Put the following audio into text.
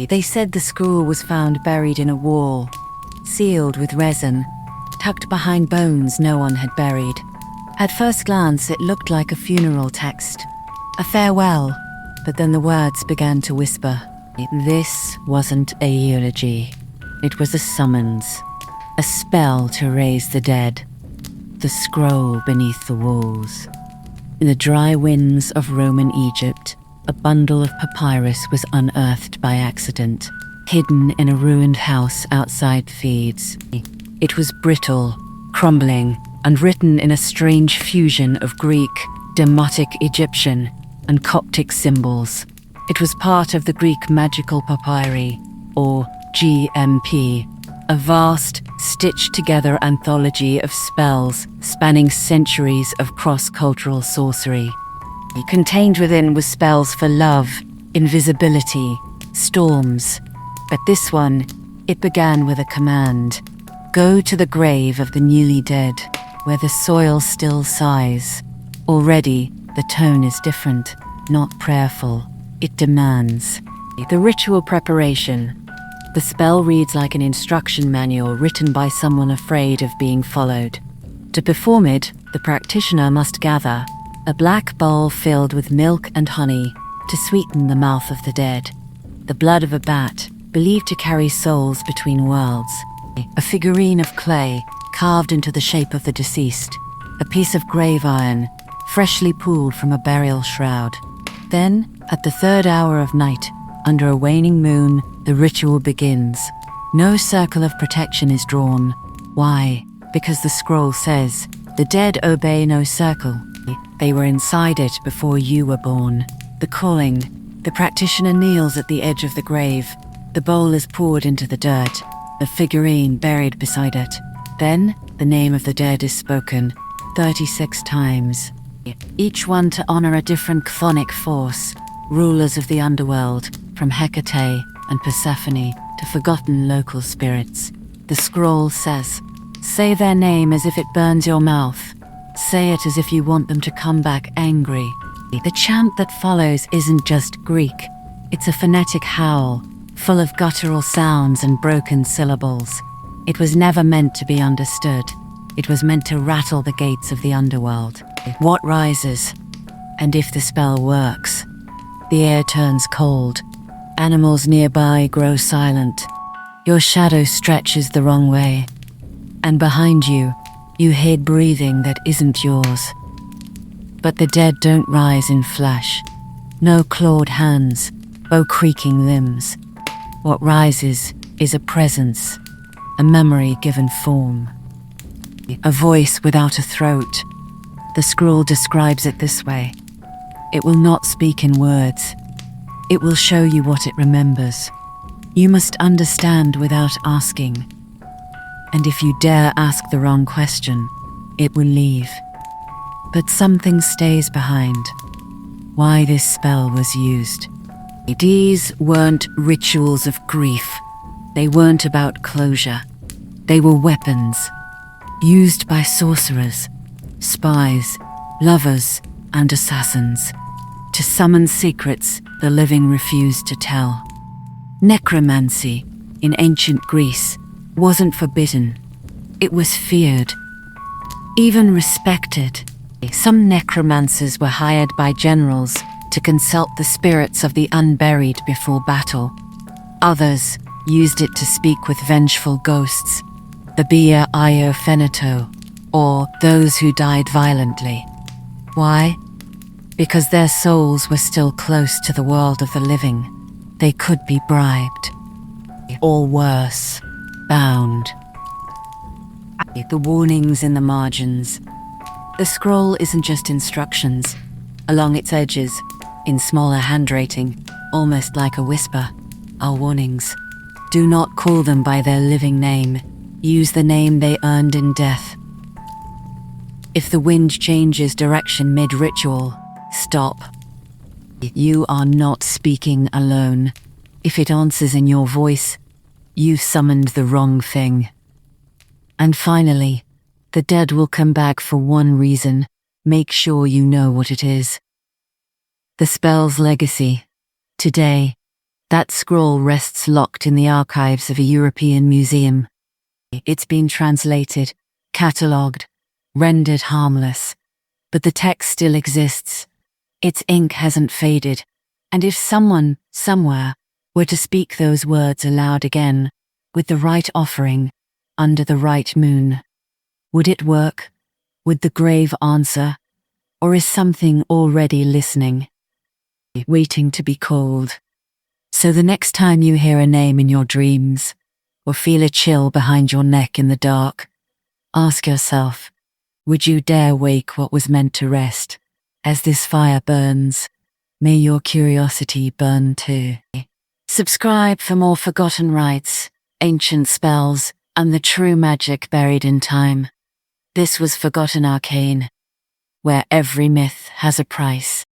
They said the scroll was found buried in a wall, sealed with resin, tucked behind bones no one had buried. At first glance, it looked like a funeral text, a farewell, but then the words began to whisper. This wasn't a eulogy. It was a summons, a spell to raise the dead. The scroll beneath the walls. In the dry winds of Roman Egypt, a bundle of papyrus was unearthed by accident, hidden in a ruined house outside Thebes. It was brittle, crumbling, and written in a strange fusion of Greek, Demotic Egyptian, and Coptic symbols. It was part of the Greek magical papyri, or GMP, a vast, stitched-together anthology of spells spanning centuries of cross-cultural sorcery. Contained within was spells for love, invisibility, storms. But this one, it began with a command. Go to the grave of the newly dead, where the soil still sighs. Already, the tone is different, not prayerful. It demands. The ritual preparation. The spell reads like an instruction manual written by someone afraid of being followed. To perform it, the practitioner must gather a black bowl filled with milk and honey to sweeten the mouth of the dead, the blood of a bat, believed to carry souls between worlds, a figurine of clay carved into the shape of the deceased, a piece of grave iron freshly pulled from a burial shroud. Then, at the third hour of night, under a waning moon, the ritual begins. No circle of protection is drawn. Why? Because the scroll says, the dead obey no circle. They were inside it before you were born. The calling. The practitioner kneels at the edge of the grave. The bowl is poured into the dirt, a figurine buried beside it. Then, the name of the dead is spoken, 36 times. Each one to honor a different chthonic force, rulers of the underworld, from Hecate and Persephone to forgotten local spirits. The scroll says, say their name as if it burns your mouth. Say it as if you want them to come back angry. The chant that follows isn't just Greek. It's a phonetic howl, full of guttural sounds and broken syllables. It was never meant to be understood. It was meant to rattle the gates of the underworld. What rises? And if the spell works, the air turns cold. Animals nearby grow silent. Your shadow stretches the wrong way. And behind you, you hear breathing that isn't yours. But the dead don't rise in flesh. No clawed hands, bow creaking limbs. What rises is a presence, a memory given form. A voice without a throat. The scroll describes it this way. It will not speak in words. It will show you what it remembers. You must understand without asking. And if you dare ask the wrong question, it will leave. But something stays behind. Why this spell was used. These weren't rituals of grief. They weren't about closure. They were weapons, used by sorcerers, spies, lovers, and assassins, to summon secrets the living refused to tell. Necromancy, in ancient Greece, wasn't forbidden. It was feared, even respected. Some necromancers were hired by generals to consult the spirits of the unburied before battle. Others used it to speak with vengeful ghosts, the Bia Io Feneto, or those who died violently. Why? Because their souls were still close to the world of the living. They could be bribed. Or worse, bound. The warnings in the margins. The scroll isn't just instructions. Along its edges, in smaller handwriting, almost like a whisper, are warnings. Do not call them by their living name. Use the name they earned in death. If the wind changes direction mid-ritual, stop. You are not speaking alone. If it answers in your voice, you've summoned the wrong thing. And finally, the dead will come back for one reason. Make sure you know what it is. The spell's legacy. Today, That scroll rests locked in the archives of a European museum. It's been translated, catalogued, rendered harmless. But the text still exists. Its ink hasn't faded. And if someone, somewhere, were to speak those words aloud again, with the right offering, under the right moon, would it work? Would the grave answer? Or is something already listening, waiting to be called? So the next time you hear a name in your dreams, or feel a chill behind your neck in the dark, ask yourself, would you dare wake what was meant to rest? As this fire burns, may your curiosity burn too. Subscribe for more forgotten rites, ancient spells, and the true magic buried in time. This was Forgotten Arcane, where every myth has a price.